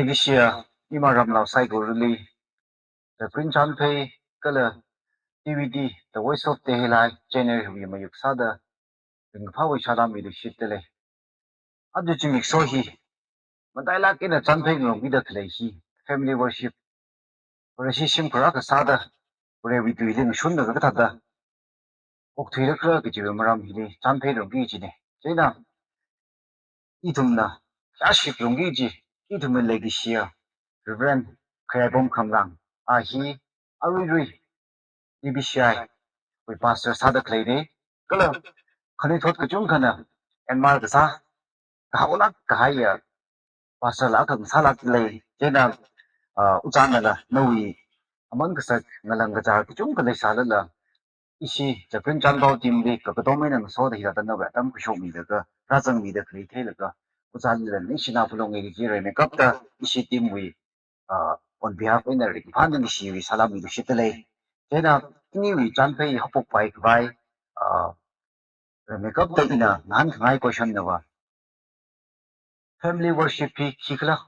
Negisia imaram lau cycle really the print chan pay color DVD the voice of the helai channel wi mayuk sada ring phawi chada mi shit tele adu chimi so hi matai la ke na chan pay ngom bi da thle hi family worship relationship kra ka sada re wi tu ling shun da ka da ok thira kra ke ji maram hi ni chan pay ro gi ji ne chena itumna aship ro gi ji itum le gi shia Reverend Krabom Kamlang, he, Arui, DBCI, with Pastor Sadak Lady, Color, Kanitot Kajunkana, and Margasa, Kaulak Kahaya, Pastor Lakam Salak Lay, Jena, Uzanala, Noe, among the Sak, Nalangaza, Kajunkana Salala, Ishi, the Prince Anbo Timbi, Kadomin and Soda Yatanova, show me the Razan me the Klitelaga, Uzanla, Nishina Pulong, Makeup, Ishi Timwi. On behalf of the Pandemic series, Salami to Shitley. Then we jump a hop of bike by make up the inner non my question never. Family worship Kikla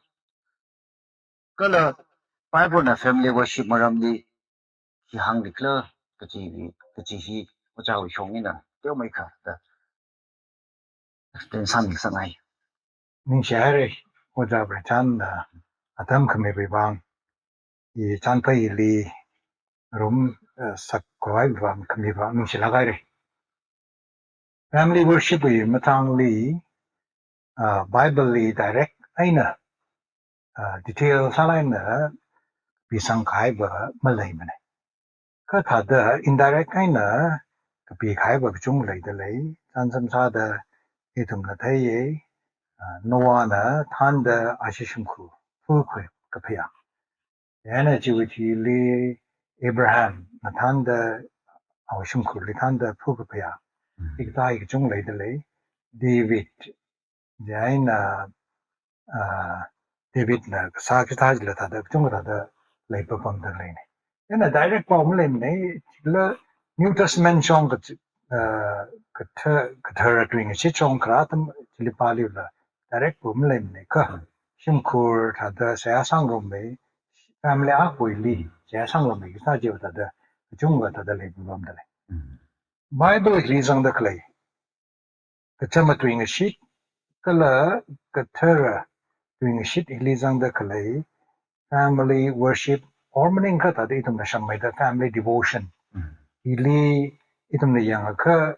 Color Bible family worship Maramdi. He hung the clear, the TV, the TV, which I was showing in a filmmaker. Then something Sanai. Ninshare, what I pretend, Adam can be wrong. Ye Chanpai Lee. Room Sakwai van Kamiva Mishilagare. Family worship Matang Lee Bible Lee direct Aina detail Salina Bisang Kaiba Malayman. Kata indirect Aina Kapi Kaiba Chung Lay the Lay, Sansam Sada Itum Nataye Noana Tanda Ashishimku Fukwe Kapia. The energy which Lee Abraham Natanda Awashimku Litanda Fukapia. Iktai chung lay the lay, David, Jaina David Sakitaj Lata, Jungada lay perform the lane. Then a direct problem, New Testament song Kathara doing a shit song Kratam, Chilipalula, direct problem, Shimkur, Tata, Sayasang Rumbe, family Akui Lee, Sayasang Rumbe, Sajo Tata, Junga Tata lay perform the lane. Bible is on the clay. The term doing a sheet, color, Kathara doing a sheet, is on the clay, family worship, or meaning Kata, itum the family devotion. Ili itum the young occur,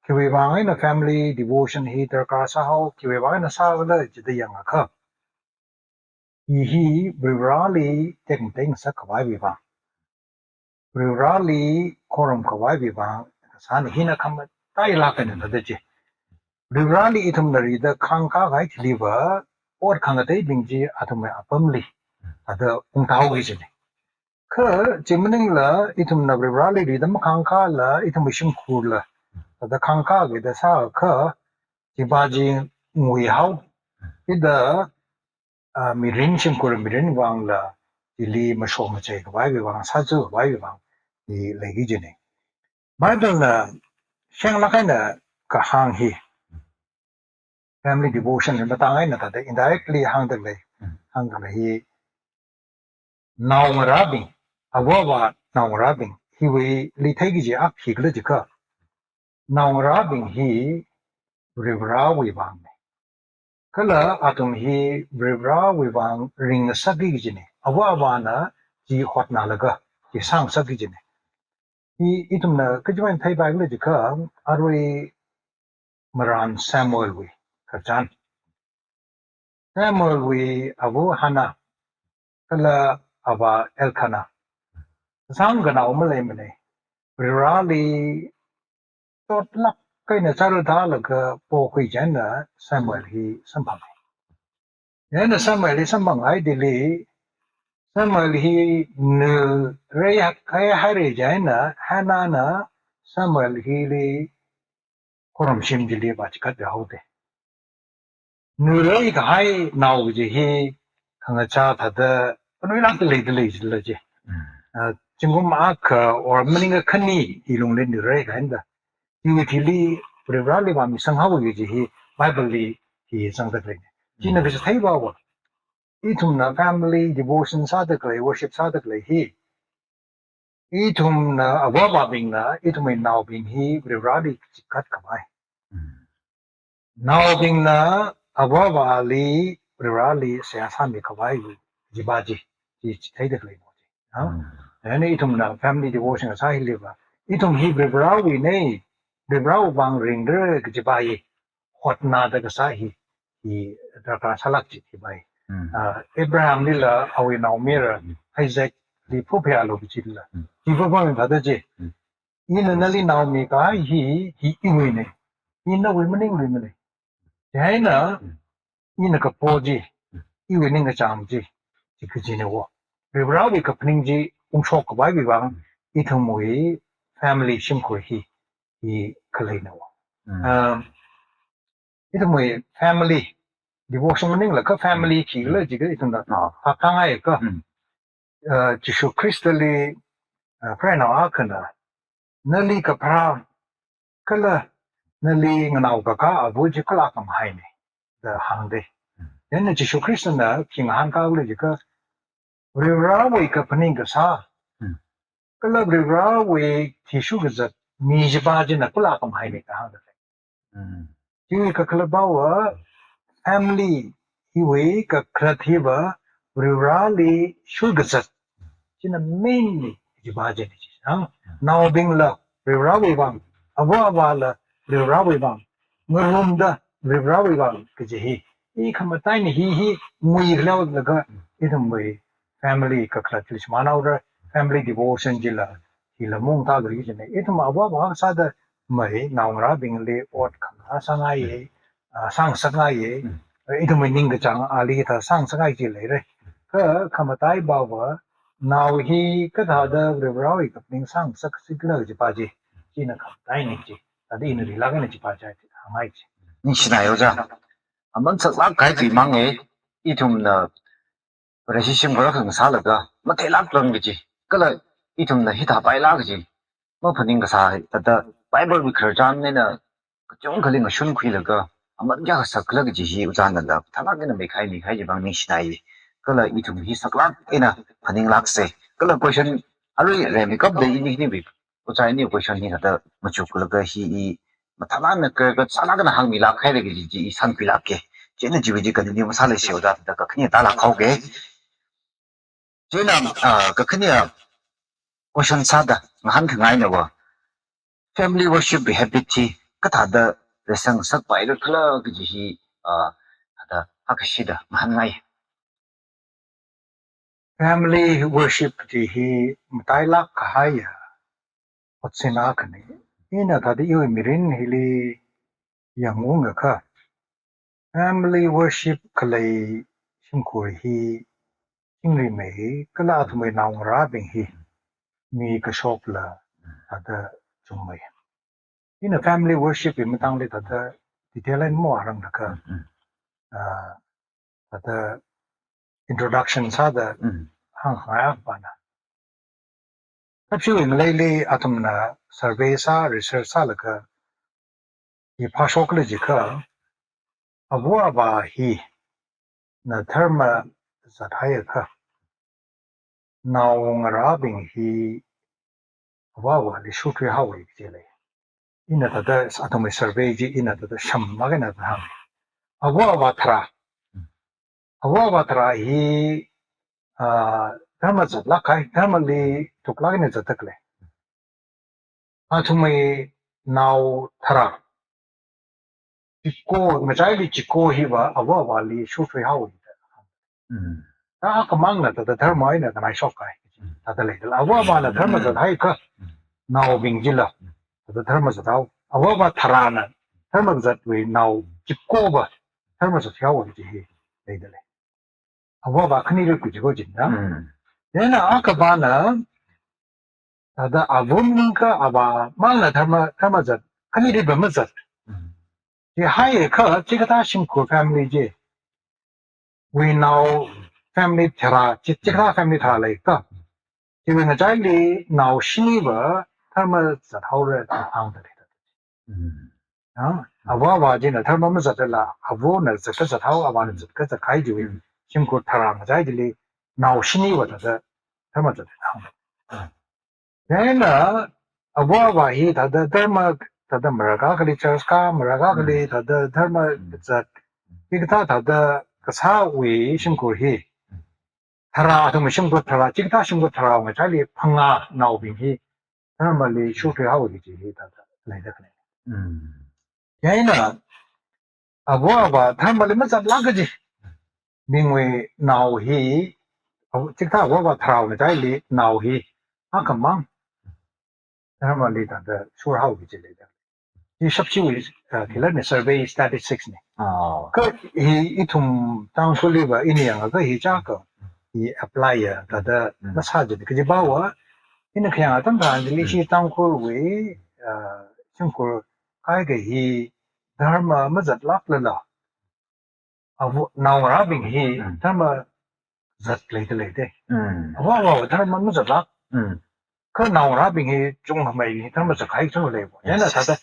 Kiwivang a family devotion heater Kasaho, Kiwivang a Savala, the young occur. He Brivrali taking things a Kawaviva. Brivrali Korum Kawaviva, San Hina come Tailakan in the Digi. Brivrali itum the reader Kanka right liver or Kangate Bingji Atomy Apamli at the Untawizin. Kerr, Jiminingla, itum the Brivrali rhythm Kanka la itumishim cooler. The Kanka with the Sa Kerr, Jibaji Muihau, with the Mirinchim Kur Mirin Wangla, the Lee Mashomache, why we want Sazu, why we want the Legigine. Bible Shang Lakana Kahang he. Family devotion in the time that indirectly hung the way, he now rubbing, a wawa now rubbing, he will litagi up he glittica. Now rubbing he rivra wivang. Color atom he rivra wivang ring sagigine, a wawana, he hot nalaga, he sang sagigine. He itum the Kajuan pay by glittica, are we Maran Samuel we. Kajan. Samuel we Abu Hana, Kala Ava Elkana. Sangana Umalemene, Virali thought luck kind of Saradalaga, Pokijana, Samuel he Sampang. Then Samuel is among ideally, Samuel he knew Rayak Harijana, Hanana, Samuel he Koram Shimjili Bachkat the Hote. Nurai high now with he Kangacha had the Legislature. Chingum or Melinga Kani, he long lend the rate and he would he Privrali Wami somehow he Bible he is on the plane. Gina is a table. itum na family devotion sadakle worship sadakle hi itum na ababa bing na itum now bing hi radi kat kabai now bing na ababa li rali se asan mi kabai jibaji ji thai dakle mo ji ha and itum na family devotion sa hi liba itum hi radi nei radi bang ring de jibai hot na da sa hi da ka salak ji bai Abraham nila awi naumira Isaac di popea lo bichilla di popea bada je ina nali naumi ka hi iwi ne ina wi maning wi mane jaina ina ka poji iwi ninga cham ji ji ne wo rebra wi ka pning ji ungshok ka bai bi ba ithamoi family shim ko hi khalai na wo ithamoi family devotion maning la ka family ki la ji ga itunda ha ka ngai ka Jisoo Christali friend na akana nali ka pra kala nali nganaw ka abu ji kala kam haine da hangde then Jisoo Christ na king han ka ule ji ka rira we ka paning ka sa kala rira we tishu ga zat mi ji ba ji na kala kam haine ka hangde ji ka kala ba wa family hi we ka krathi ba rira li shu ga zat China mainly jibaje ni ha now bing la rirawi bang awa la rirawi bang ngurum da rirawi bang ke ji hi khamatai ni hi mui law la ga idum we family ka khatlis manaw family devotion jila hila mong ta gri ji ne idum awa sa da mai naw ra bing le ot kham sa nga ye sang sa nga ye idum ning ga chang ali ta sang sa nga ji le re ka khamatai ba wa now he kada revrawi kapning sang sak sigla ji paji china kham dai ni ji adi in ri la ga ni ji pa ja ti hamai ji ni shina yo ja amang sak lak kai ji mang e itum na resishim gora khang sa la ga ma te lak lang ji kala itum na hita pai la ji ma phaning ga sa ta da bible wi khar jan ne na chong khali nga shun khui la ga amang ja sak la ji hi ujan na la ta la ga na me khai ni khai ji bang ni shina yi kala itum hi sak lak ina phaning lak se kala question arui re mi kap de ini ni bi ucai ni question ni hada machu kala ga hi mathala na ka sala ga na hang mi la khai re gi ji san pi la ke chena ji ji kan ni ma sa le se da da ka khni ta la khau ge chena ka khni question sa da han khngai na wa family worship be habit chi ka tha da resang sak pai ro khala gi ji hi hada akashida man ngai family worship ji hi matai la ka haya otsina khani ina ta di yo mirin hili yang ung ka family worship khalai sim ko hi ingri me kala thumai naw ra bing hi mi ka shop la ada chungmai ina family worship in matang le ta detail and mo arang ka ada introduction sa da hang haya bana tapshu in lately atumna survey sa research sa la ka ye pa shok le ji ka abwa ba hi na therma za thaya ka naw ngara bing hi abwa le shu thwe ha we ji le ina ta da atumai survey ji ina ta da sham ma ga na ha abwa thra hi therma za la kai therma le tukla ne za takle atumai naw thra Chiko majai li chiko hi ba awa li shu thwe ha we ta ka mang na ta therma ina ta nai shok kai ta ta le awa la therma za hai ka naw bing ji la ta therma za daw awa thra na therma za we naw chiko ba therma za thya we ji hi le de le awa khani ru ku ji go ji na then aka ba na da avun ka aba mang na therma za khani ri ba ma za ye hai ka chi ka ta sim ko family ji we now family thara chi ka family thara le ka ji we na jai li now shi ba therma za thau re ta hang de ha awa ji na therma ma za la awo na za ka za thau awa na za ka za khai ji we 심고 타랑 자이들이 나오시니 와다다 담아져 나온 내가 아부아바 이 다다 더마 다다 머라가 그리 처스카 머라가 그리 다다 더마 자 이기타 다다 그 사위 심고 히 타라 좀 심고 타라 찍다 심고 타라 뭐 자리 팡아 나오빈히 더마리 쇼트하고 되지 다다 내가 그래 야이나 아부아바 담말이 맞아 라그지 밍웨 나오히 찍다 아부아바 타라오네 자리 나오히 아까만 담말리 다다 쇼하고 되지 내가 이 섭취의 길러내 survey statistics 네 그 이tum 땅굴리바 이니양가 그 히자가 이 applier 다다 마사지 그지 바와 이는 그냥 어떤 단들이 시 땅굴위 심고 가게 이 ධර්ම මਜ਼ත් ලක්ලලා අව නවරාබින් හි ධර්ම zat leite අව ධර්ම මਜ਼ත් ලක් 그 navraabin hi chung hamai dhර්ම zakai chung le bo yana thada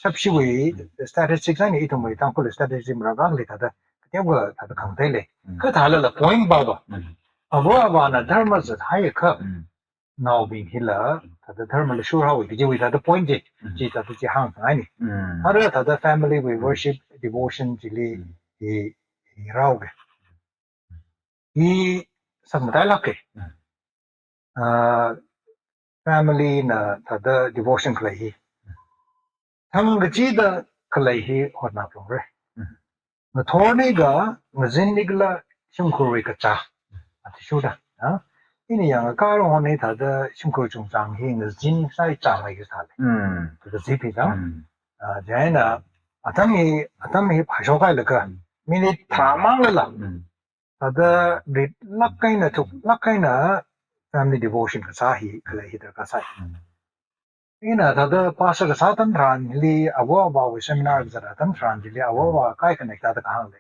sabsiwi statistics ani itumai tangpul statistics mraga le thada kyabga thada khangtai le ka thala la point ba ba awa na dharma zat hai kha navbin hila thada dharma le shur hawi ji wi thada point ji thada ji hang ani hara thada family we worship devotion ji le hi rauge hi samdai la ke family na thada devotion klai thang gji da klai or na pro na thorne ga ngzin nigla shimkhuri ka cha ati shuda ha ini yang ka ro ne thada shimkhuri chung chang hi ngzin sai cha mai ga sa le the zipi da jaina atami phasho kai la ka minute thamang la thada rit lakai na family devotion ka sahi kalai hidar ka sai ina thada pasa ka satan ran li awa ba seminar zara tan ran li awa kai connect ta ka hang le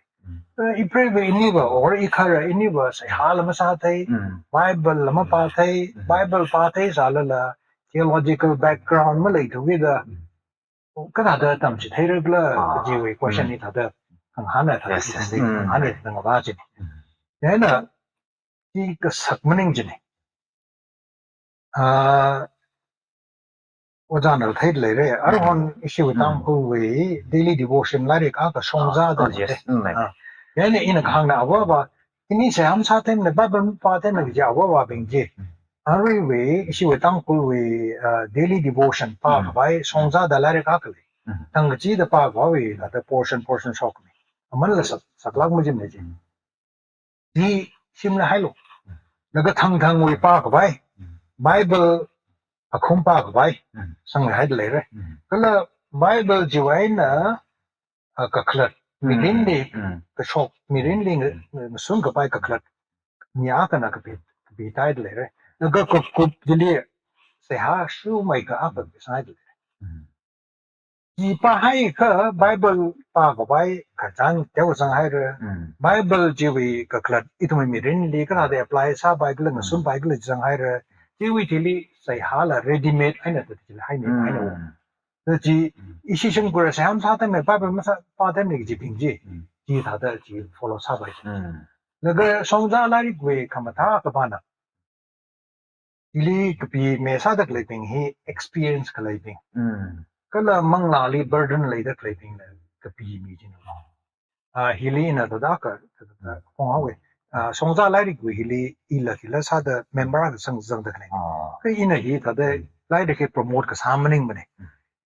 I pray we iniba or ikara iniba sai hal ma sa thai bible lama pa thai bible pa thai salala theological background ma lai thu da ka da tam chi thai regla ji we question ni thada hang hana thada hana da ba ji ina ki ka sakmaning ji 오자는 테일레레 아르혼 이슈 땅고의 daily devotion 라리 아까 송자다 얘네 이는 강나 아버바 이니 샘 사템네 바밤 파템네 지 아버바 빙지 아르웨 이슈 땅고의 daily devotion 파 바이 송자다 라리 아까 당지의 파 바위 다 portion 쇼크네 아만라 sak락 무지 네지 이 심나 하이로 내가 탕탕의 파 바이 Bible akhumpa ka bai sang hai le re kala Bible jiwaina ka khlat mirin de ka shop mirin ling sun ka bai ka khlat nya ka na ka bi tai le re ga ko jili se ha shu mai ka ap bi sai le ji pa hai ka Bible pa ka bai ka jang teu sang hai re Bible jiwi ka khlat itumai mirin li ka da apply sa Bible na sun Bible jang hai re Tiwi tili say hala ready made aina to tili hai ne aina wo ji isi sheng gura sam sa ta me ba ba ma sa pa ta me ji ping ji ji ta da ji follow sa ba na ga song za la ri gwe kham tha ka ba na tili ka pi me sa da clipping hi experience clipping kala mang la li burden lai da clipping na ka pi mi ji no hili na da ka phong ha we 송자 라이리 구힐이 일라킬라 사다 멤버가 상상다 그래. 그 이나 이 다데 라이르케 프로모트 그 사머닝 버네.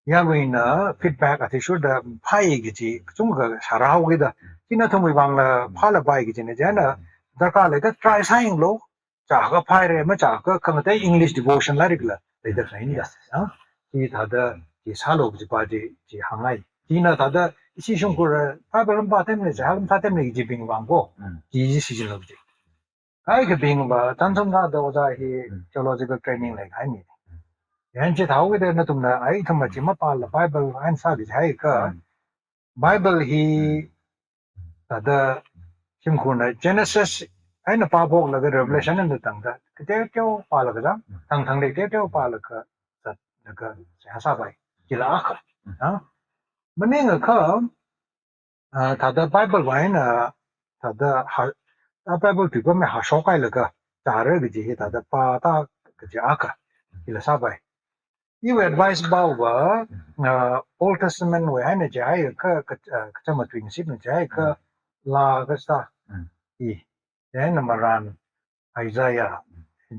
야고이나 피드백 아티 쇼다 파이기지 좀가 사라하고다. 이나 통이 방라 팔라 바이기지네 자나 다카레가 트라이 사잉로 자가 파이레 마 자가 컴데 잉글리시 디보션 라이르글라 레이더 사인이다. 이 다다 이 살로지 바지 지 항아이 이나 다다 시숑고라 파벌은 바템네 자함 파템네 이지 빙 왕고 지지 시즌 로지 아이게 빙바 단성가도 오자히 theological training like 하니 연체 다오게 되는 동나 아이 탐마지 마팔 바이블 안사비 하이가 바이블 히 다다 심코나 제네시스 아이나 파복 라게 레벨레이션은 땅다 그때교 팔라가 당당데 때교 팔라가 다가 하사바이 길아카 Meaning a come, the Bible wine, the apa bol tu me ha shokai la ka ta re ge ji ta da pa ta ge ja ka ila sa bai you advice ba wa old testament we ha ne ja ya ka ka ma twin sip ne ja ka la ga sta i ya na maran Isaiah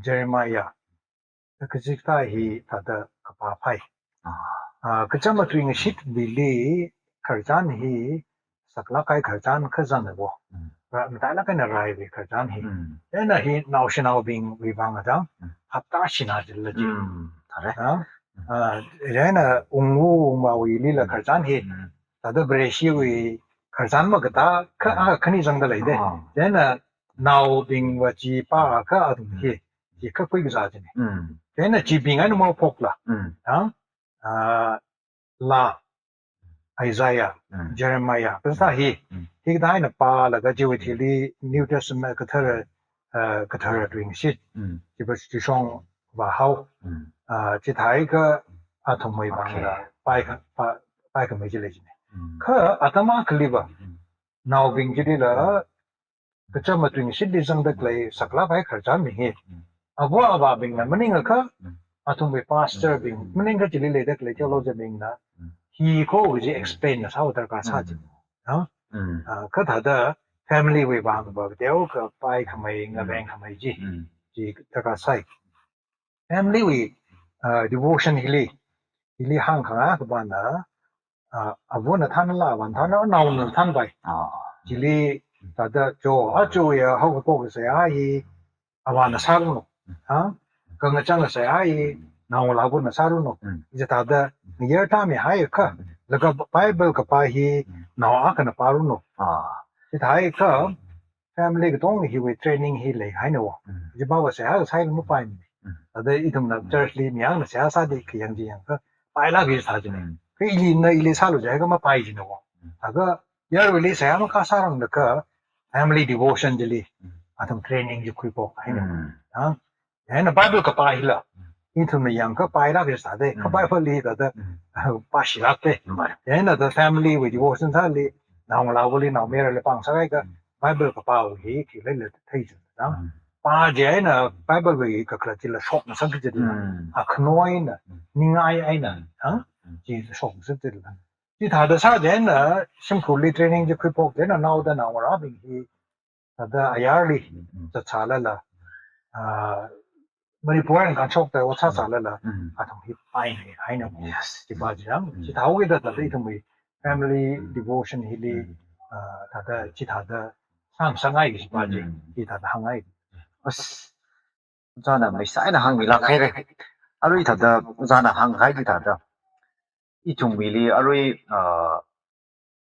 Jeremiah ka ji ta hi ta da ka pa phai ka chama twin sip bi li kharjan hi sakla kai kharjan kha jan ne bo ra ta la ka na rai bi kharjan hi na hi national being we bang da hapta shina jil la ji ha na ungu ma wi li la kharjan hi ta da bre shi wi kharjan ma ga ta kha khani jang da lai de na now being wa ji pa ka adu hi ji ka koi ga ja ne na ji bing an mo pok la ha la Isaiah Jeremiah ภาษาฮีที่ได้นะปาแล้วก็จะวิธีที่ New Testament ก็เธอด้วยสิที่เป็นที่ช่องว่าเขาที่ไทยก็อาทำไม่บางละไปก็ไม่ใช่เลยจีเนี่ยคืออาตมาคลีบะนาวบิงจีละก็จะมาด้วยสิที่จังเด็กเลยสักละไปขจรมีเหตุอาบัวอาบาบิงนะมันนี่ก็อาทำไม่พาสเตอร์บิงมันนี่ก็จีเลยเด็กเลยเจ้าโลจะบิงนะ he go is explain how the ka sa ji no ka tha da family we ba ba de o ka pai khamai nga bang khamai ji ta ka sai family we devotion hili hang kha ka ba na avu na than la wan than na na than bai ji li ta da jo a jo ya ho ko ko se a yi awa na sa no ha ka nga chang se a yi na la bu na sa ru no ji ta da year time hai ka laga bible ka pa hi na a ka na paru no ti thai ka family ka tong hi we training hi le hai no ji ba wa sa ha sai mu pai ni da i thum na church li myang na sa sa de ki yang ji yang ka pai la gi sa ji ne ke i li sa lo ja ka ma pai ji no ta ka year we li sa ma ka sa rang da ka family devotion ji li a thum training ji khu po hai no ha na bible ka pa hi la into me young ka pai la ge sa de ka pai phali da pa shi la te na the family with devotion sa li na la wo li na me le pang sa ka bible ka pa wo hi ki le thai ju da pa je na bible we ka kla ti la shop na sa ki de a knoi na ning ai na ha ji shop sa de la ji ta da sa de na simple training je khu pok de na now da na wa bi hi da ayarli ta cha la Manipur kan chok ta wa cha cha la a thong hi pai ne ai na ti ba jang chi thau ge da ta ti thong family devotion hi li ta da chi ta da sang sang ai gi ba ji ti ta da hang ai as zana mai sai na hang mi la khai re arui ta da zana hang khai di ta da I thong mi li arui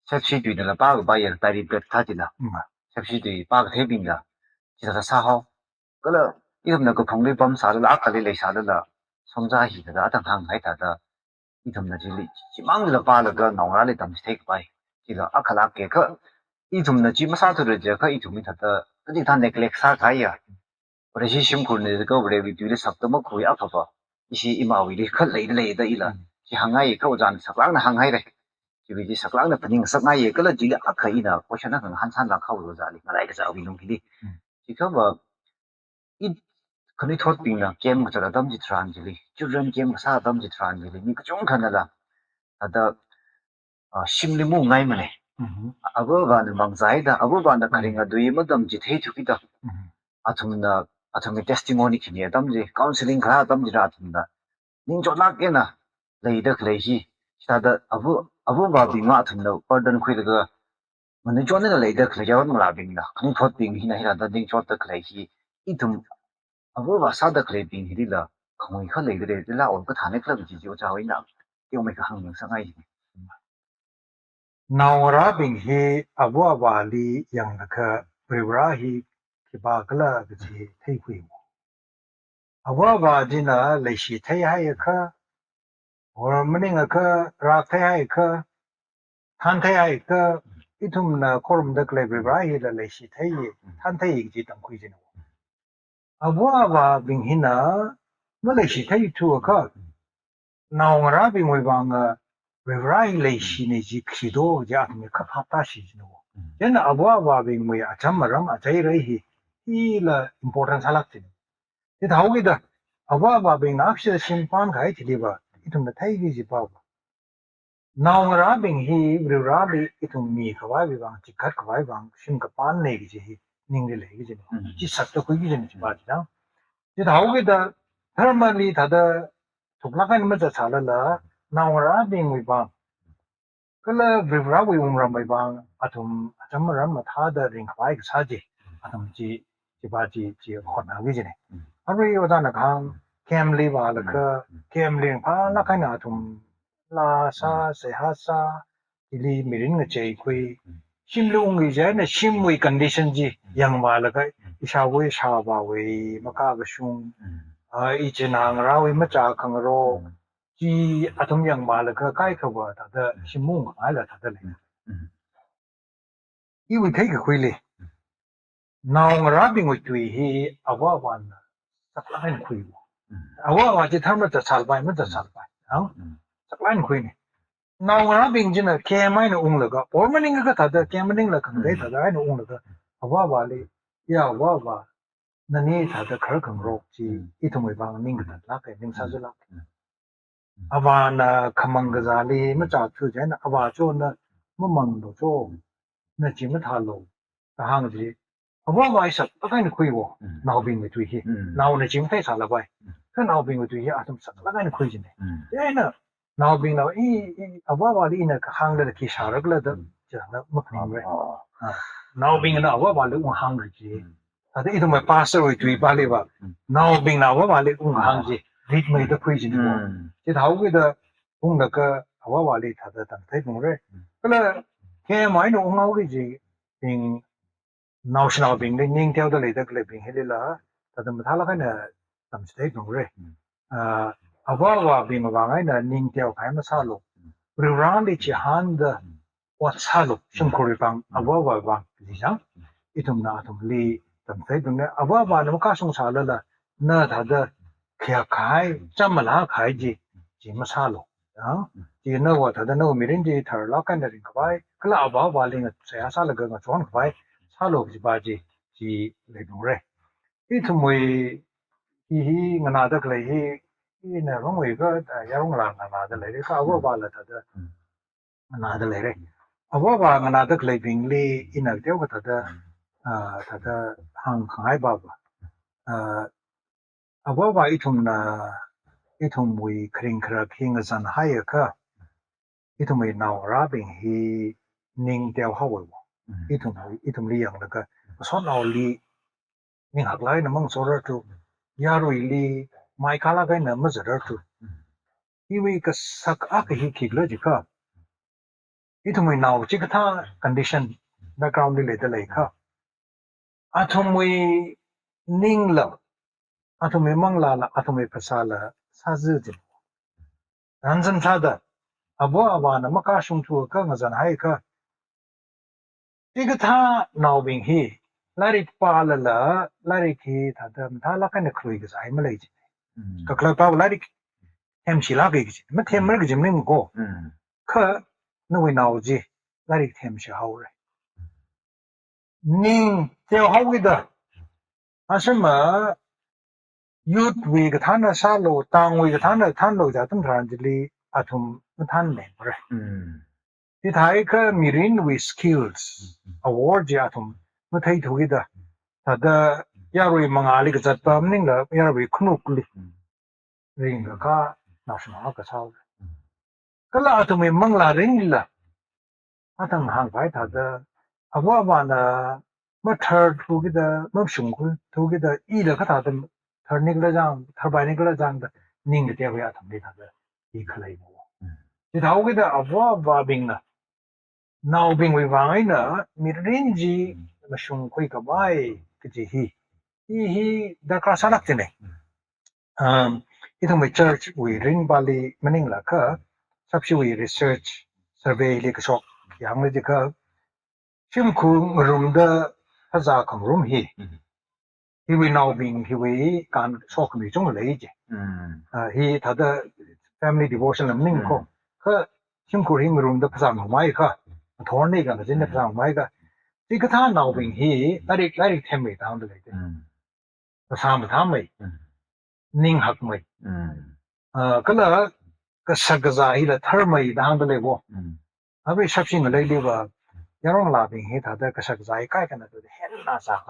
sepsi du de la ba ga ba ya ta ri pet tha ji la sepsi du ba ga the bing la chi ta sa ho ka la I thum na ko phong le bam sa la ka le sa la song za hi da ta hang hai ta da I thum na ji li chi mang la ba la ga nong ra le tam thi thek bai ji la akhala ke ka I thum na ji ma sa thu re je ka I thum mi ta da ti ta neglect sa khai ya ore ji sim kur ne ga bre bi tu le sak ta ma khu ya pha pa I si I ma wi le khat le da I la ji hang ai ka jan sak lang na hang hai re ji bi ji sak lang na paning sak ngai ka la ji la akha I na ko sha na han san la khau ro za li ma lai ka za wi long ki li ji ka ba I khani thot ping na game ka cha dam ji tran ji li children game ka sa dam ji tran ji li ni ka chung khan la ada sim li mu ngai ma ne abo ba na bang zai da abo ba na kharing a dui ma dam ji thei thu ki da athum testimony ki ne dam ji counseling kha dam ji ra thum da ning jo la ke na lei da klei hi sta da abo ba bi ma thum da burden khoi da man jo na lei da klei ja ma la bing da khani thot ping hi na hi da ding chot da klei hi I thum abo ba sa da klei ping hi la khoi kha lei de la on ka thane kla ji jo cha wi na ti mai ka hang yang sa ngai now ra bing hi abu li yang ka pribra hi ki ba kala ge ji thai khui mo abu ji na le shi thai hai ka or mning ka ra thai hai ka than thai hai ka I thum na korum da kle pribra hi la le shi thai than thai ji tam khui ji no abu bing hi na ma le shi thai tu ka now ra bing we bang Rai lei shi ne ji khido ja me kha pha ta shi no yen abwa bing we a cham ram a chai rai hi ही ला इम्पोर्टेंस हालक थी ये था होगी दा अब बिंग नाक्ष शिंपान खाई थी बा इतुम थाई की जी पाव नावरा बिंग ही ब्रिवरा भी इतुम मी खवाई भी बांग चिकर खवाई बांग शिम का पान नहीं की जी निंग ले की जी जी सत्य कोई की जी बात ना ये था होगी दा थर्मली था दा थुपला का निमत चाला ला नावरा बिंग भी बांग कल ब्रिवरा भी उम्र में बांग अतुम अचमरम मथा दा रिंग खवाई के साजे अतुम जी बात जी खोना की जी ने अब ये होता ना खां कैमली वाला का कैमली पा ना कहना तुम ला सा से हासा इली मिरिन के चाहिए कोई शिमलुंगी जाए ना शिमवी कंडीशन जी यंग वाला का इशावे शाबावे मका बशुं इचे नांगरावे मचा कंगरो जी अतुम यंग वाला का काय खबर था द शिमुंग आला था द ले ये वो कहीं कोई ले नांगरा बिंग तुई ही अवा वाला सकलाइन कोई awa ji thamra ta salbai ma ta salbai ang saklain khuini nawara bingjina kemai na ungla ga pormaning ga ta da kemaning la khang dai ta da na ungla ga awa le ya awa nani ta da khar khang ro ji itumai bang ning ga la ka ning sa zula awa na khamang ga zali ma cha thu je na awa cho na ma mang do cho na ji ma tha lo ta hang ji awa isa ta kai khui wo naw bing me tui hi naw na jim kai sa la bai kan naw bing me tui hi atum sa la kai khui ji ne ye na naw bing naw awa li na ka hang da ki sha ra la da ja na ma phang re naw bing na awa le un hang ji ta de itum pa sa ro tui ba le ba naw bing na awa le un hang ji rit me da khui ji ne wo ji da hu ge da un da ka awa le ta da ta thai bung re ka ke mai no un ngau ge ji bing national being the ning tell the later clipping helila that the mathala kind of some state no re awa being awang na ning tell kai masalo rurali chi hand what salo shim kori pang awa ba ji itum na atum li tam sai dung ne awa na ka sung sa la na da da kya kai chamala khai ji masalo ji na wa da no mirin ji thar la kan da ring kai kala awa ling sa sa la ga chon kai salok ji baji ji le dong re I to mui hi ngana da kle hi na rong we ga ya rong la na da le ka wa ba la da na da le re awa ba ngana da kle bing li ina teo ga da hang khai ba ba awa ba I to mui kring kra king san hai ka I to mui now ra bing hi ning teo ha wo itum li yang ka so naw li ning hak lai na mang so ra tu ya ro li mai kala ga na ma zara tu I wi ka sak a ka hi ki la ji ka itum naw chi ka tha condition background li le da lai ka athum wi ning la athum mang la athum phasa la sa zu ji ran zan tha da awa na ma ka shung tu ka nga zan hai ka 이거 다 나오빙 히 라릭 빨라 라릭이 다들 다 라칸에 크루이가 사이멀레지 그 클럽 라릭 템시라게 이지 뭐 템을 그 점는 거 그 너왜 나오지 라릭 템시 하오래 닝 제가 하고이다 아시마 youth 위가 타나 살로 땅 위가 타나 탄로 자든 사람들이 아tum 탄네 그래 이 다이카 미린 with skills award jatum mathai thugida tada yaroi mangali ka chatpa mning la yaroi khunukli ring ka national ka saw kala atume mangla ring la atang hang pai tada awa na ma thar thugida ma shungku thugida I la ka tada tharnik la jang tharbanik la jang da ning de ya tham de tada I khalai mo 이 다오게다 아와 빙나 now being we vaina mirinji mashung koi ka bai kiji hi da ka sanak tine ito may church we ring bali maning la ka sabshi we research survey le ka sok yang le ka shim ku room da haza kam room hi we now being we kan sok mi jong le ji hi ta da family devotion ning ko ka shim ku ring room da haza mai ka thorne ga jin da mai ga ที่ก็ท่านเอาเป็นฮีได้เทมไม่ตามเลยภาษาไม่ทำไม่นิ่งหักไม่ก็เลยก็สักใจละเธอไม่ตามเลยบ่เอาไปชับชิงเลยดีว่ายังร้องลาเป็นฮีถ้าได้ก็สักใจใกล้กันนะตัวเห็นน่าสักไป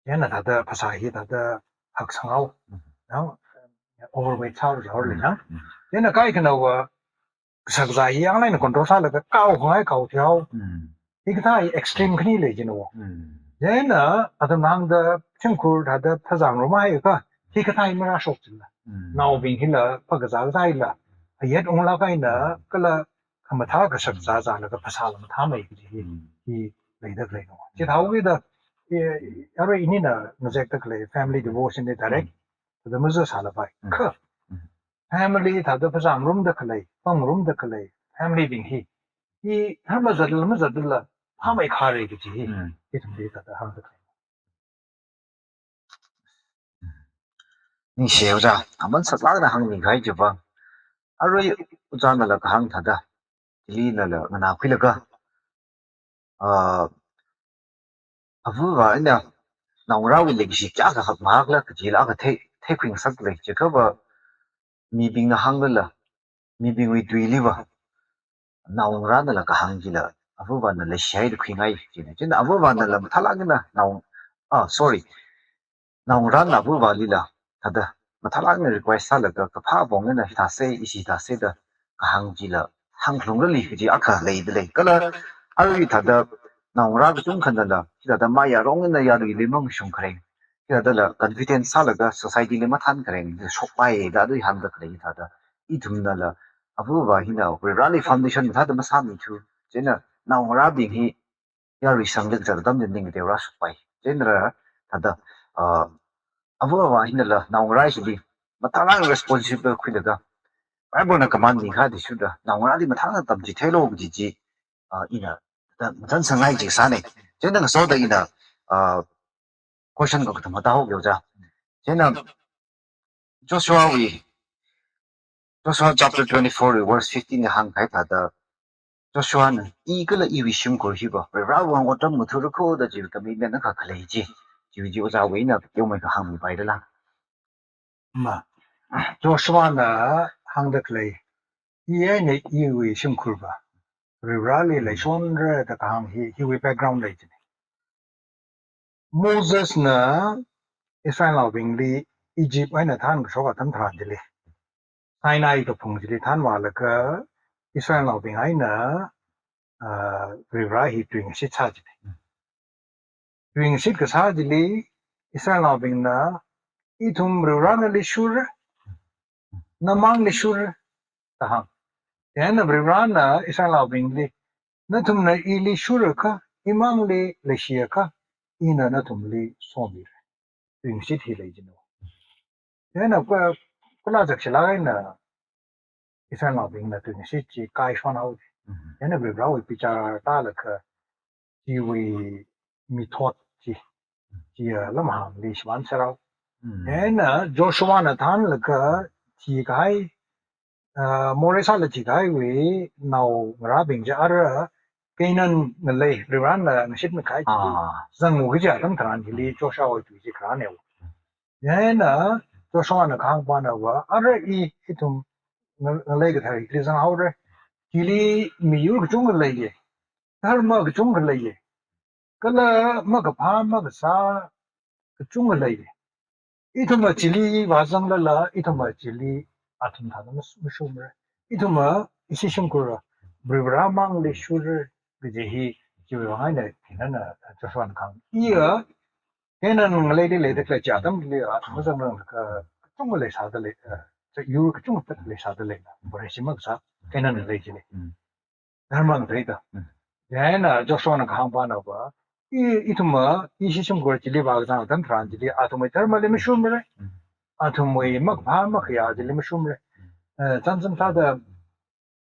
ยันน่ะถ้าได้ภาษาฮีถ้าได้หักสังเอาแล้ว overweight เท่าไหร่เลยนะยันน่ะใกล้กันว่าสักใจยังไงนะคนรู้ซะแล้วก็ก้าวของไอ้เขาเที่ยวที่ก็ท่า extreme ขึ้นเลยจีโน่ยันน่ะอาตมาหังเดชิงคูถ้าได้ภาษาโรมาก็ที่ก็ท่าไม่น่าชอบจริงละน่าวิ่งขึ้นละพักษาก็ได้ละยัดองค์ละก็น่ะก็ละคำท้าก็สักใจแล้วก็ภาษาละมันทำไม่ดีที่เลยได้เลยเนาะที่ท้าวิดอะไรนี่น่ะมันจะก็เลย family divorce นี่ direct แต่ไม่ใช่สารไปก็ family ถ้าได้ภาษารุ่มเด็กเลยฟังรุ่มเด็กเลย family วิ่งที่ถ้ามาจัดละทำไม่ขาดเลยที่ที่ทำดีแต่ทำได้你写着，他们是哪个行业开就放，啊，如果我找那个行他的，里那了我拿回了个，啊，不吧，人家那我认为那个是价格很麻了，个几那个太贵死了，这个吧，米饼的行的了，米饼为对的吧，那我认那个行的了，啊，不吧那了谁的贵爱，真的啊，不吧那了他那个呢，那我sorry，那我认那不吧里了。他的那他那个 request 了个怕帮人呢，他说一些他说的个行级了，行通了里个阿克累的嘞，个了，而于他的那我那个中肯的了，他的买呀，容易呢呀里里梦熊可能，他的了 confidence 了个 society 里面谈可能，说白的都行的可能他的，一同的了，啊不吧，现在为 rally foundation 他的么啥米出，真的那我那边去要是上这个他们那个的话说白，真的他的abu wa hinda la na ngrai shi di matala responsible khu daga ai bona command ni kha di shu da na ngrai di matala tam ji thelo ji ji ina da matan sangai ji sa ne chen da so da ina question ko ta ta ho gyo ja chen na Joshua chapter 24 verse 15 hang kai ta da Joshua ne i ge le i wi shim ko hi ba ra wa wa tam mu thu ko da ji ka mi ne na ka khlei ji ji za wei na yo mai ka hang mi bai da la 嘛，做实话呢，行得来，也呢以为辛苦吧。Rurally 来说呢，这个行he we background 来着。Moses 呢，Israel 老兵里，Egypt 哎呢，他们说话他们谈的嘞，Sinai 个碰的嘞，他们话那个 Israel 老兵哎呢，Rurally 对个是差的嘞，对个是个差的嘞，Israel 老兵呢。itum rurana le shur namang le shur tahang yana rurana isa la bingli natum na ili shur ka imang le shia ka ina natum le somir ing sit hi le jino yana kula jak chila na isa la bing na tu sit chi kai shwan au yana rurana pichar ta la ka ji we mi thot ji lam ham le shwan sarau na Joshua na than la ka chi kai Moresa la chi kai we now ra bing ja ara Canaan na le ran la na shit me kai zang mu ja tam tran li Joshua wa ju ji kra ne na Joshua na khang pa na wa ara I itum na le ga thai ki zang how re ki li mi yu ga chung le ye thar ma ga chung le ye ka la ma ga pha ma ga sa ga chung le ye 이토마 진리 와상달라 이토마 진리 아tum 다는 무슨무슨 이토마 이시심고라 브리브라망 레슈르 그제히 지와하네 되나 저선 강 이어 걔는 레디 레디 자담 레 무슨 그 중국에 사들레 저 유럽 중국에 사들레 버리시막사 걔는 레지네 나만 되다 얘나 저선 강바나 봐 이토마 이시심고라 진리 와상 단 트란지리 아토마 termal에 무슨래 아토모이 막 바막이야 진리 무슨래 잠잠 타다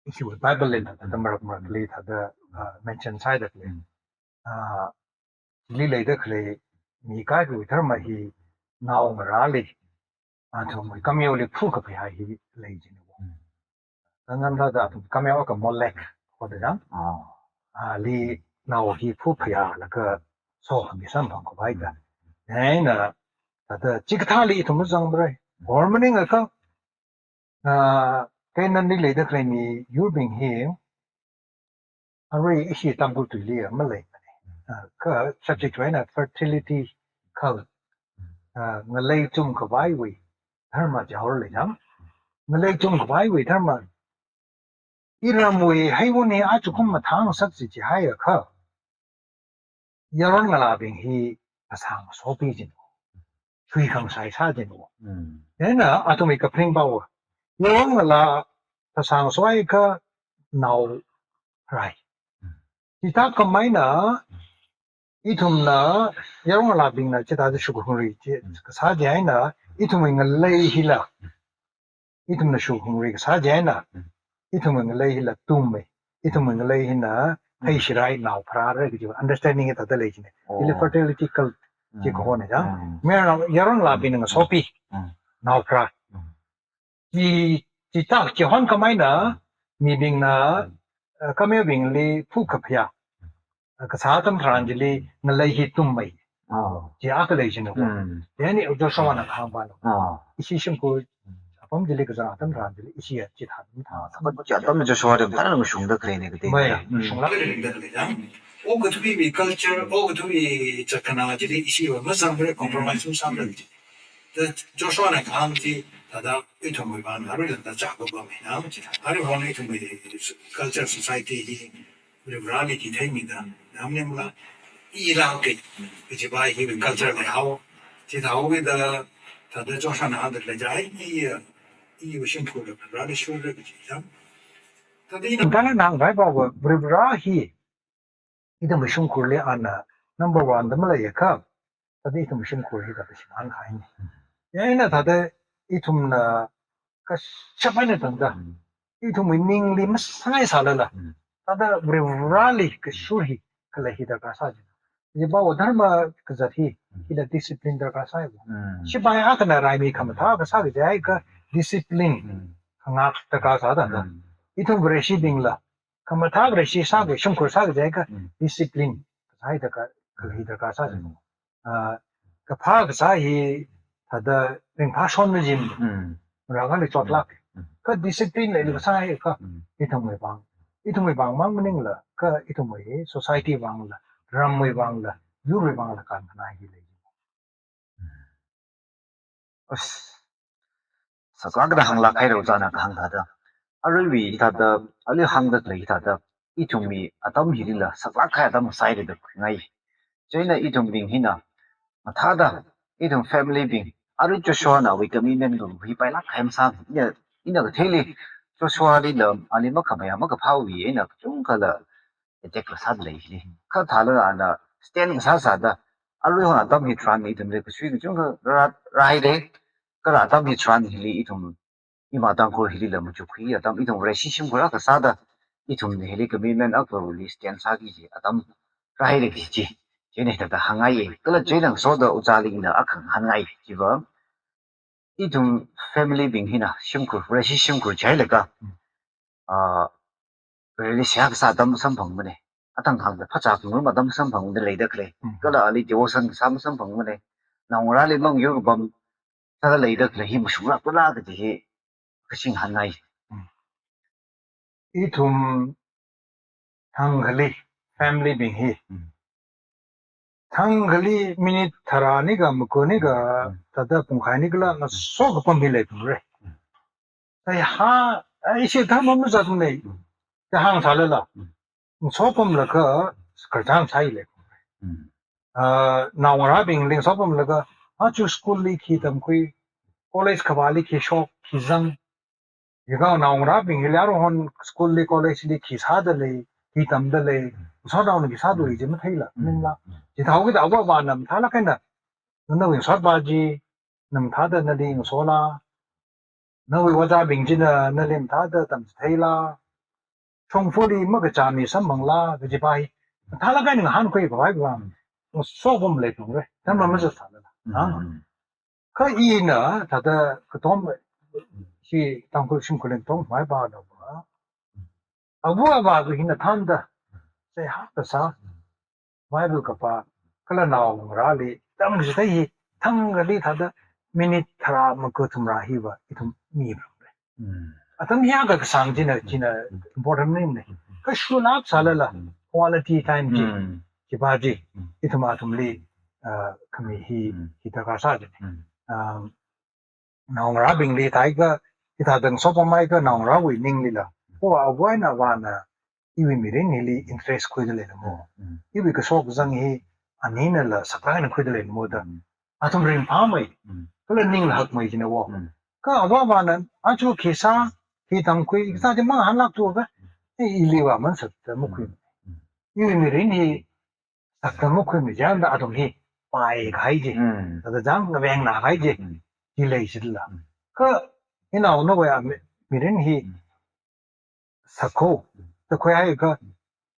이시 바이블에 담마르마클리 타다 mention side of lilei khle mi ka gu tharma hi naung rali athom kamyo le phu ka phya hi lei jin bo nan da da kamyo ka molek ho da li 那heผู้พยา那个说มี三方个外的哎呢他的这个他里他们讲不来我们那个cái nên đi lấy được cái này yêu bình hiểm anh ấy ý chí tăng cường tuổi lìa mà lấy cái subject vậy là fertility code người lấy chung cái bài vị thằng mà cháu lấy lắm người lấy chung cái bài vị thằng mà 이런 뭐에 해군이 아주 컴마 당석지 하여 커 여러 나라빙 히 상 소비진 주의강 사이사진 얘나 아토미카 프링바워 여러 나라 상 소이카 나우 라이 기타 컴마이나 이tum나 여러 나라빙나 제다도 슈고흥리 사제이나 이tum이 레이 힐라 이tum나 슈고흥리 사제이나 이tum은 레이힐라 tumme 이tum은 레이히나 헤이시라이 나우 프라르 그죠 understanding it the legend il fertility cult ji ko ne ja me yaron la bin ng sopi naw pra ji ta ji hon ka mai na mi bing na ka me bing li phu ka phya ka sa tam thran ji li ng lehi tumme ji a ka legend ko ye ni jo shawa na khang ba no isi shim koผมจะเรียกว่าตั้งร้านจะเรียกอีจิตหันถ้ามันจะต้องจะชัวร์เดี๋ยวตั้งเราชงได้เคยเนี่ยก็ได้ไม่ชงแล้วก็ได้เลยนะโอ้ก็ทุกมี culture โอ้ก็ทุกมีจักรนาจะเรียกอีสิว่าไม่สามารถ compromise ไม่สามารถแต่จะชัวร์นะครั้งที่ถ้าได้อีทุ่มไปบ้านอะไรต่างๆจากก็ไม่นะมันจะอะไรพวกนี้ทุ่มไป culture society ที่เรื่องราวที่ที่มีกันน้ำเนี่ยมันอีหลังกิจจะไปที่เป็น culture ในเขาที่เขาไปแต่ถ้าได้จะชัวร์นะฮะเดี๋ยวจะอีอยู่ชิมพูดเลยร้านที่ช่วยเรื่องนี้ครับแต่ที่นั่นการนั่งไปบอกว่าบริบราฮีที่ทำให้ชิมพูดเลยอันน่ะ number one ทำอะไรครับแต่ที่ทำให้ชิมพูดที่ทำให้ชิมอันขายนี่ยังน่ะถ้าได้ที่ทำน่ะก็ชอบไม่ได้ตั้งแต่ที่ทำให้นิ่งลิมสายสารละแต่ได้บริบราลีก็ช่วยก็เลยที่ตระการสัจจะบอกว่าธรรมะก็จะที่ที่ละ discipline ตระการสัจชิบะอากันอะไรมีคำท้าก็สักจะให้ก็discipline ngak taka sa da itum breshi dingla kamata breshi sa ge shum ko sa ge ka discipline sai da ka hi da ka sa ka pha ga sa hi ta da ring pha shon jim ra ga le chot lak ka discipline le sa hi ka itum me bang mang ning la ka itum me society bang la ram me bang la yu me bang la kan na hi le sakagda hangla khairo jana khang thada arwi thada ali hangda lei thada itumi atam hirila sakla kha atam sai de ngai joina itum bing hina thada itum family bing aru joshua na we commitment go hi pai lak khaim sa ina ga theli joshua li lam ali ma khamaya ma ka phau wi ina chung kala tek la sad lei hi kha thala ana stand sa sa da aru hona tam hi tran ni tum le sui chung ka rai de cái là tao bị chán thì ít thùng nhưng mà tao có hiểu là một chút khi tao ít thùng relationship của cái sao đó ít thùng thì cái commitment ở cái list tiền sao cái gì tao cái này cái gì cái này là hàng ngày cái là chơi đằng sau đó gia đình là hàng ngày chỉ vậy ít thùng family bình hin à sinh của relationship của chơi là cái relationship cái sao tao sản phẩm cái này tao hàng là phát triển của mà tao sản phẩm cái này được cái là đi tiêu sản sản phẩm cái này nào ra lên mong yêu cái bầm他来的来，没说了，不那个这些，个心很爱。一同汤克里 family 并起，汤克里明年他拉那个么个那个，他的公开那个了，那少个方面来不嘞？哎呀，一些他们咋子呢？这行啥来了？少方那个可长差异来。那我那边零少方那个。जो स्कूल लिखी तम कोई कॉलेज खवाली की शॉप की जंग यगा नाउरा बिंगल्यारो हन स्कूल ले कॉलेज लिखी सादले की तमदले सदाउन की सादुरी जे मथैला निंला जिथाउ के दावा बानम थाला कैना नवे सदबाजी नम थादा नदी सोला नवे वजा बिंजिना नलेम थादा तम थैला 총포리 मग जामी समंगला गजिबाई थाला कैना हान कोई गवाई गवा सोगम ले तुंगे तम मज थाला 그 이나 다다 그돈 시 당고 심고는 돈 많이 받아 봐. 아부가 봐 그히나 탄다. 제 하다사 Bible kapa kala naw rali tam jtai thang gali thada minute thara makutumra hiwa itum mi atam ya ga sang jina important name ne ka shulap salala quality time ji ba ji itum atum li kami hi ta ka sa ji naw ra bing li tai ga ita dang so pa mai ga naw ra wi ning li la ko avoid na wa na iwi mi ren ni interest ko de le mo iwi ka so zang hi anina la sakra na ko de le mo da atum ren pa mai kala ning la hak mai jina wo ka awa ba na achu khisa hi tam ko sa de ma han lak tu ga i li wa man sat mo ko iwi mi ren hi sakta mo ko mi jang da atum hi pai gai ji da jang na beng na gai ji hi le shi la ka ina no wa mi ren hi sakho the quay ga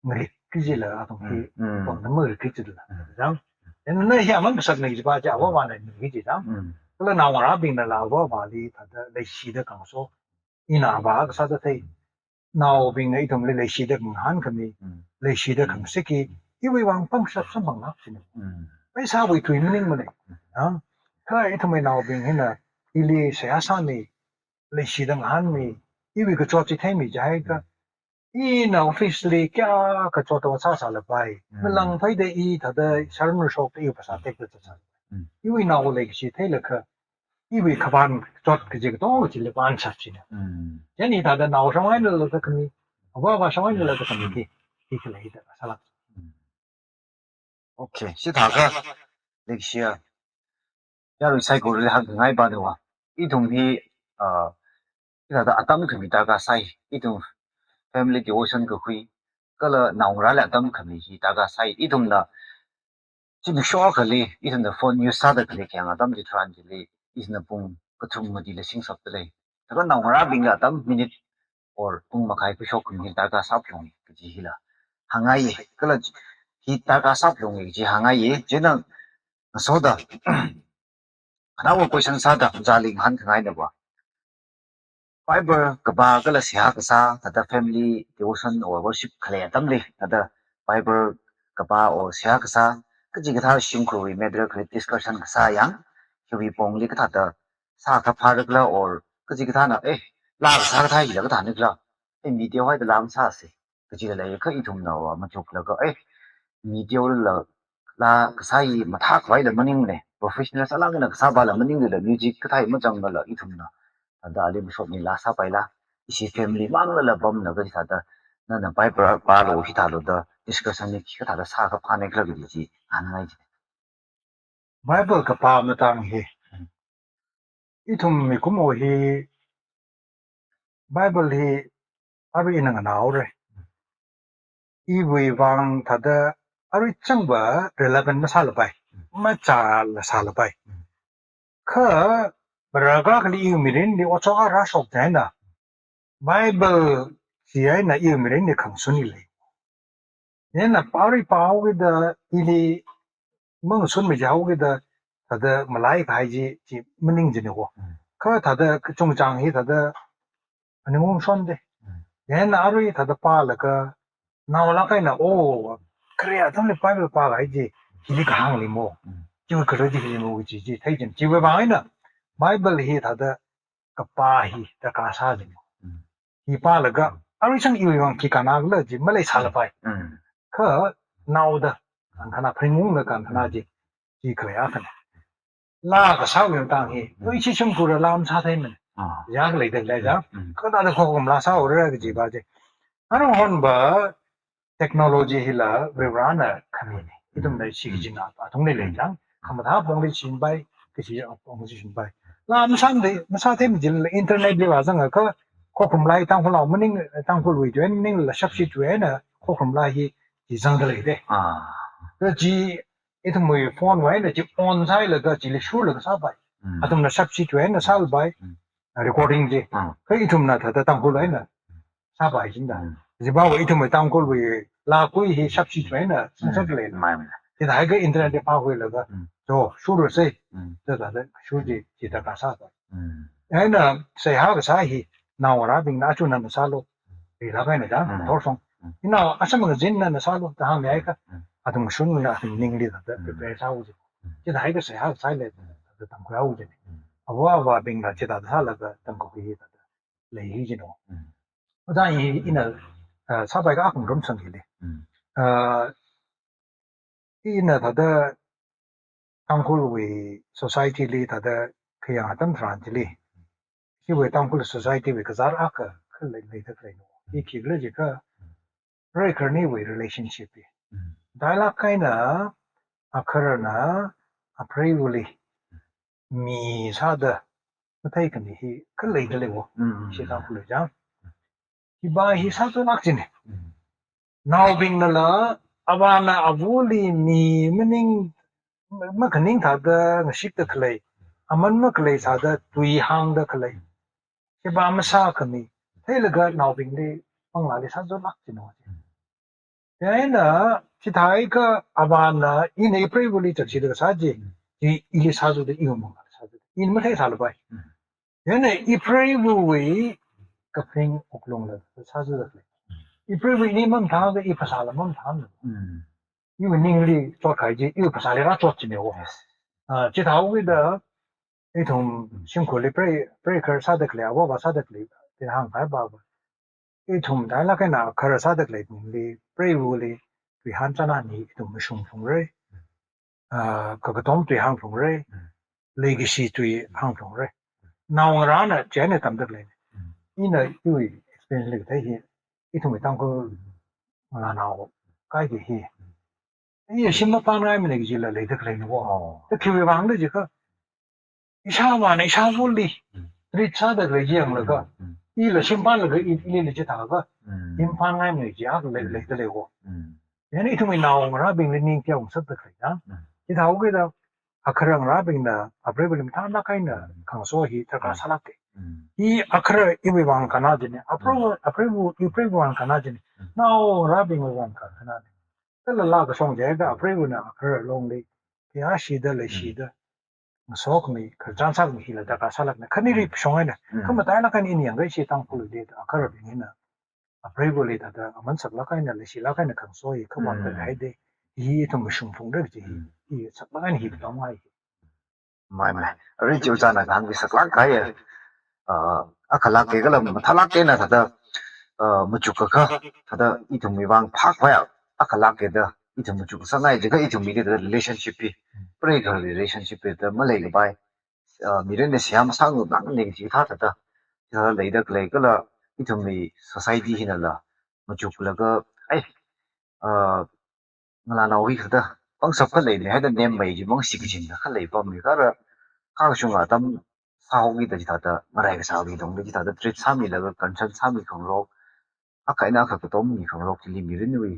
ngri kijila atom ki pon na mer kijila jang en na ya man sak nei ba ja wa wa na ni ji jang la na wa ra bin na la wa ba li ta da le shi da kang so ina ba sa da thai now bin nei tom le shi da kang han kam ni le shi da kang se ki i wi wang pang sap sam bang na sin mai sa wi tui ning ma ne ha ka i tom now bin hin na i li se asa ni le shi da han mi i wi ka cho chi thai mi ja ga na officially kya ka choto sa sa la bai melang phai de I tha de sharan shop te pa sa tek te sa I wi na le ki thai la kha I wi khaban chot ki je to chi le ban sa chi na yani tha de na shang ai le ka kni ba ba shang ai le ka kni ki ki le de sa la okay shi ta ga le shi ya ru sai ko le ha ngai ba de wa I thum hi ida da atam khami ta ga sai I thum family devotion ko hui kala naung ra la tam khami hi ta ga sai I thum na chi bi sho ka le I thum da phone use sa da kle kyang adam ji tran ji le is na pung ka thum ma di le sing sap le ta ga naung ra bing la tam minute or pung ma khai pu shok ni ta ga sa phyong ji hi la hangai kala hi ta ga sa phyong ji hangai je na so da na wo question sa da ja ling han ngai da ba Bible kaba kala siha kasa tada family devotion or worship kale tamli tada Bible kaba or siha kasa kaji kata shingkru wi medra kale discussion kasa yang hiwi pongli kata da sa ka paragla or kaji kata na la sa kata ila kata nikla media wai da lam sa se kaji la ka itum na wa ma chok la ka media la kasa I matha kwai da maning ne professional sala na kasa ba la maning le music kata ma chang la itum na da alim shop ni la sa pai la isi family mang la bom na ga sa da na pai pa lo hi ta lo da discussion ni ki ta da sa ka pa ne kla gi ji an ngai ji Bible ka pa ma tang hi itum mi kumo hi Bible hi ari ina na aure I wi wang thada ari changba relevant na sal bai ma cha la sal bai kha baraga kali I mirin ni ocho ga ra shop da na Bible si ai na I mirin ni khang suni le ne na pari pao ge da ili mong sun mi jau ge da thada malai khai ji mening ji ne wo kha thada chung chang hi thada ani ngom son de ne na ari thada pa la ka na wala kai na o kriya tam le Bible pa ga ji ili ka hang li mo ji ka ro ji li mo ji ji thai jin ji we ba ai na Bible hi thada ka pa hi ta ka sa ji hi pa la ga ari sang I wang ki ka na la ji ma le sa la pai kha nau da kan thana phring na kan thana ji ka ya kan la ka sa mi tang hi oi chi chung ku ra lam sa thai men ya ga le de la ja ka da ko kom la sa o ra ji ba ji ano hon ba technology hi la we ran na kan ni itum dai chi ji na pa thong le le jang kham tha bong le chin bai ke chi bong chi chin bai la ma san de ma sa the mi ji internet le wa sang ka ko kom lai tang ko la ma ning tang ko lui juen ning la shap shi juen na ko kom lai hi ji sang de le de ji itum we phone wai na ji on sai la ga ji le shu la sa bai atum na shap shi juen na sal bai recording ji ka itum na tha tang ko lai na sa bai jin da ji ba we itum tang ko we la ko hi shap shi juen na sang sa le mai ji da ga internet de pa hui la ga jo shu ro sai da da shu ji da ka sa da ai na sai ha ga sa hi na wa ra bing na chu na sa lo ri la ga na da tor song ina asam ga jin na sa lo da ha me ai ka atum shun na atum ningli da prepare sa uji che dai ga sai ha sai le da tam kwa uji awa wa bing na che da sa la ga tam ko hi da le hi ji no da yi ina sa bai ga akung rom sang hi le ina da tangkul we society li da khya tam tran ji li hi we tangkul society we ka zar aka khal le le da kai no hi ki le ji ka record ni we relationship dialogue kinda occurna apparently mi sa da matai kan hi ka le de le wo shi ta ku le ja hi ba hi sa to nak jin now bing na la abana avuli mi meaning ma kaning ta da ngshik da khlai aman ma khlai sa da tui hang da khlai hi ba ma sa ka mi thai la ga now bing le pang la le sa zo nak jin no then chi thai ka abana in april li ta chi da sa ji di ili sa zo de i mo sa zo in ma thai sa la bai then april we ka phing oklong la sa zo da april we ni mam tha ga i phasa la mam tha no i we ning li cho kai ji i phasa le ra cho chi ne wo chi thai we da ai thong sim ko le pre ka sa da kle wa ba sa da kle de hang bai ba ai thong dai la ka na khar sa da kle li pre wu li we han cha na ni to mu shung phung re ka ka tom tui hang phung re legacy tui hang phung re now ra na che ne tam da le ina yu experience le ta hi I thong tang ko la na kai ki hi ai sim ma pa na mi ne ji la le da kle ni wo ta ki we bang de ji ka isha ma ne isha wo li ri cha da le ji ang le ka I le sim pa le ga I le ji ta ga sim pa na mi ji a le le da le wo yani I thong now ra bing le ning kyang sat da kle na ji ta ge da akharang ra bing na abre blim ta na kai na khang so hi ta ka sa la ke I akhara I we bang ka na ji ne apre bang ka na ji ne now ra bing we bang ka na ne ta la la ga song je ga apre na akhara long le ya shi da le shi da so ko mi ka jan sa mi hi la da ka sa la na khani ri song ai na ka ma ta la kan I ni yang ga shi tang pu le da akhara bing na apre le da da aman sak la kai na le shi la kai na khang so hi ka wan da hai de hi to mu shung phung de ji hi sak la kan hi da mai mai ri chu cha na gang bi sak la kai akhala ke ga la ma thala ke na da mu chu ka kha da I thong mi wang phak ba akhala ke da I thong mu chu sa ngai je ga I thong mi de relationship pi pre ga relationship pe da ma le ga bai mi ren de siam sang nu dang ne ji tha da da le da le ga la I thong mi society hin la mu chu la ga ai ngala na wi da bang sap ka le ne ha da nem mai ji mong si jin da kha le ba mi ga ra ka shu nga tam sa ho gi da ji da ngarai ga sa gi dong ji da treat sa mi la ga concern sa mi khong ro a kai na kha to mi khong ro ki li mi ren wi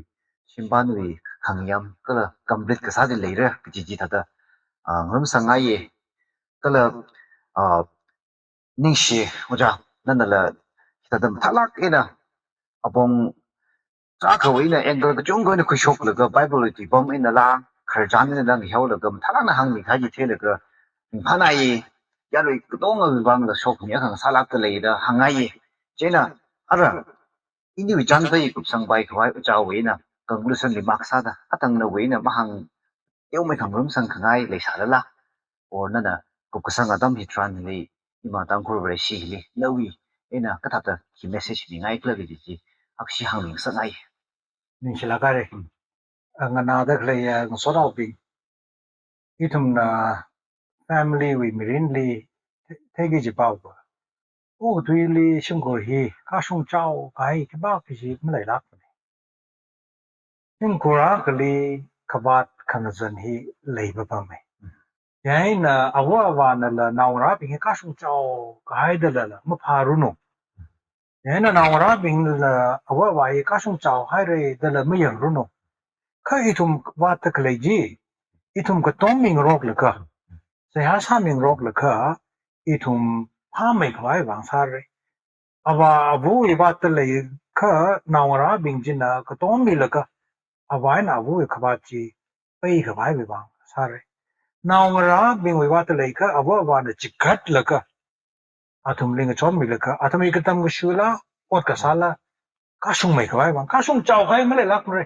sim ban wi khang yam ka la complete ka sa de le re ji ji da ngam sa nga ye ka la ning shi ho ja nan la da da thalak ina abong cha ka wi na angle ka chung ko na khu shok la ga bible ti bom in la khar jan na dang hiao la ga thalak na hang mi kha ji the la ga pha na yi ya ri ka dong ga bang la shok ni khang sa lak ta le da hang ai je na ara ini wi chan bai ku sang bai khwai cha wi na conclusion li mak sa da atang na wi na ma hang eu mai khang rum sang khangai le sa la or na na ku ka sang adam hi tran li ima tang ko re si li no wi ina ka ta ki message ni ngai kla gi ji ak si hang ning sa ngai ning shi la ka re nga na da kle ya so da bi I thong na family we mirin li te gi ji pa ba o tui li shung ko hi ka shung chao kai ki ba ki ji ma lai lak ne ning ko ra ka li ka ba kan zan hi lei ba ba mai yai na awa wa na la na ra bi ka shung chao kai da la ma pha ru no yai na ra bi la awa wa hi ka shung chao hai re da la ma yang ru no ka I thum wa ta ka lai ji I thum ka tong ming rok la ka sai ha sa ming rok la ka I thum pa mai khwai wang sa re awa abu I ba ta le ka na ra bing jin na ka tong mi la ka awa na abu I khwa chi pai khwai we wang sa re na ra bing we ba ta le ka awa na chi khat la ka athum ling chom mi la ka athum I ka tam ga shu la ot ka sa la ka shung mai khwai wang ka shung chao khai ma le lak re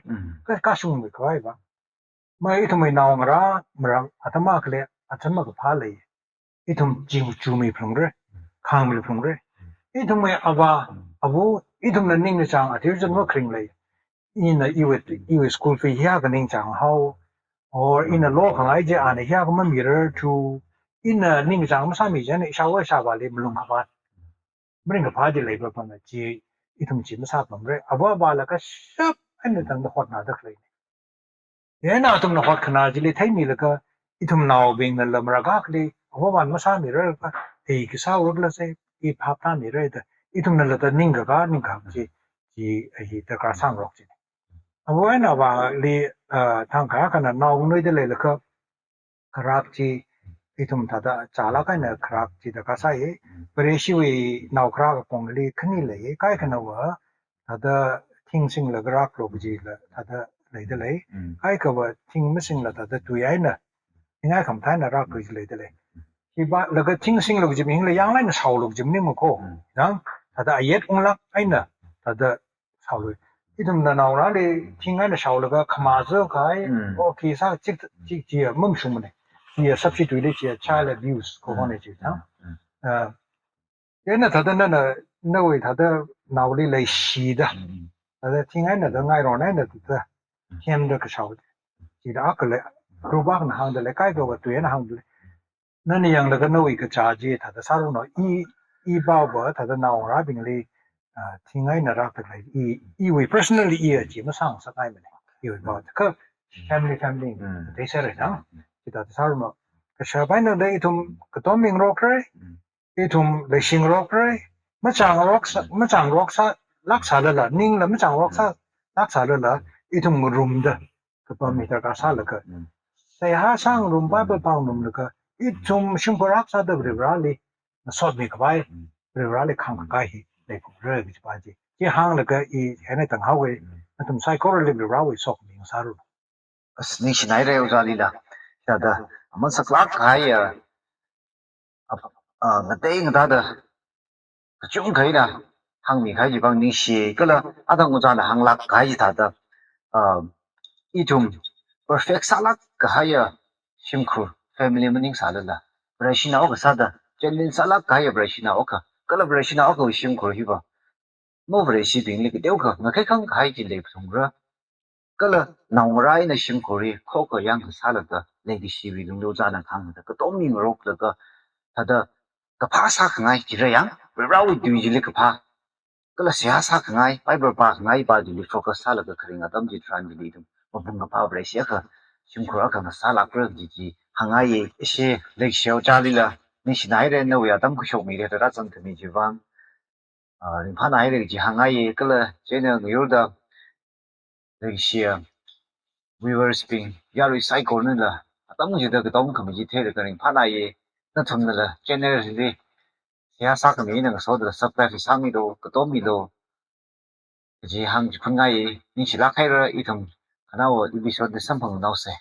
ka shung mai khwai wang mai itu mai naung ra mram atama kle atama ka phale itum chu mi phungre khang mi phungre itum mai ava abu itum na ning chang atir jan wa kring le in a iwe school fee ya ga ning chang how or in a law khang ai je an ya ga ma mirror to in a ning chang ma sa mi jan sha wa sha ba le mlung ka ba mring ka pha de le ba pa na ji itum ji ma sa phungre ava ba la ka shap an tang da hot na da kle Yena atum na hot khana jili thai mi laka itum naw bing na lamra ga kli awan masa mi ra ka ei ki sa ur la se I phap ta mi ra da itum na la ta ning ga ji hi ta ka sang rok ji awan na ba li thang ka kana naw noi de le laka kharap ji itum ta da cha la ka na kharap ji da ka sa ye pre shi we naw khra ga pong li khni le ye kai kana wa ta da thing sing la gra klo ji la ta da le de le ai ka wa thing missing la ta da tu yai na inga kham thai na ra ku ji le de le ki ba la ga thing sing lo ji ming la yang lai na sao lo ji ni mo ko dang ta da ayet ong la ai na ta da sao lo itum na naw ra le thing ai na sao lo ga khama zo kai o ki sa chik ji mong shum ne ki substitute le ji child abuse ko ne ji na yena ta da na we ta da naw le le shi da ta da thing ai na da ngai ro na da hem da ka sao ji da ka le ro ba na hang da le kai go ga tu na hang le na ni yang da ka no we ka cha ji ta da sa ro no I ba ba ta da naw ra bing le thing ai na ra ka le I we personally ji ma sang sa kai me ne I ba ka family they said it na ji da sa ro no ka sha ba na le itum ka to ming ro kre itum le sing ro kre ma chang ro sa lak sa la ning la ma chang ro sa lak sa la itum room da ka pa mi ta ka sa la ka sai ha sang room ba ba pa room la ka itum shung pa rak sa da bre ra le na sot mi ka bai bre ra le khang ka hi le ku re bi ba ji ji hang la ka I he na tang ha we na tum sai ko le bre ra we sok mi sa ru as ni shinai re uzali la ya da aman saklak kai ya ngatei ngata da chung kai na hang mi kai ji bang ni shi ka la adang uza na hang lak kai ji ta da itum perfect salak ka ya shimkhur family maning salala brashina o sa da chenlin salak ka ya brashina o ka kala brashina o ka shimkhur hi ba no brashi bing le ke deu ka ngakai khang kai ji le phung ra kala nawrai na shimkhuri kho ko yang ka sala da le di shi wi lu za na khang da ka to ming rok la ka ta da ka pha sa ka ngai ji ra yang ra wi du ji le ka pha kala sia sa ka ngai pai ba pa ngai ba ji le focus sala ka khring adam ji tran ji le dum ba bung ka pa brashi ka shimkhura ka na sala pra ji hangai ye she le xiao cha li la ni shinai re no ya dam ku shou mi le da zang ka mi ji wang rin pha nai re ji hangai ye kala je na ngiu da le xia we were speaking ya ri cycle na la atam ji da ka dom ka mi ji the re ka rin pha nai ye na thum na la generally ya sa ka mi na so da supply fi sa mi do ka to mi do ji hang ji phang ngai ni chi la khai ra I thum kana wo episode de sam phang nau se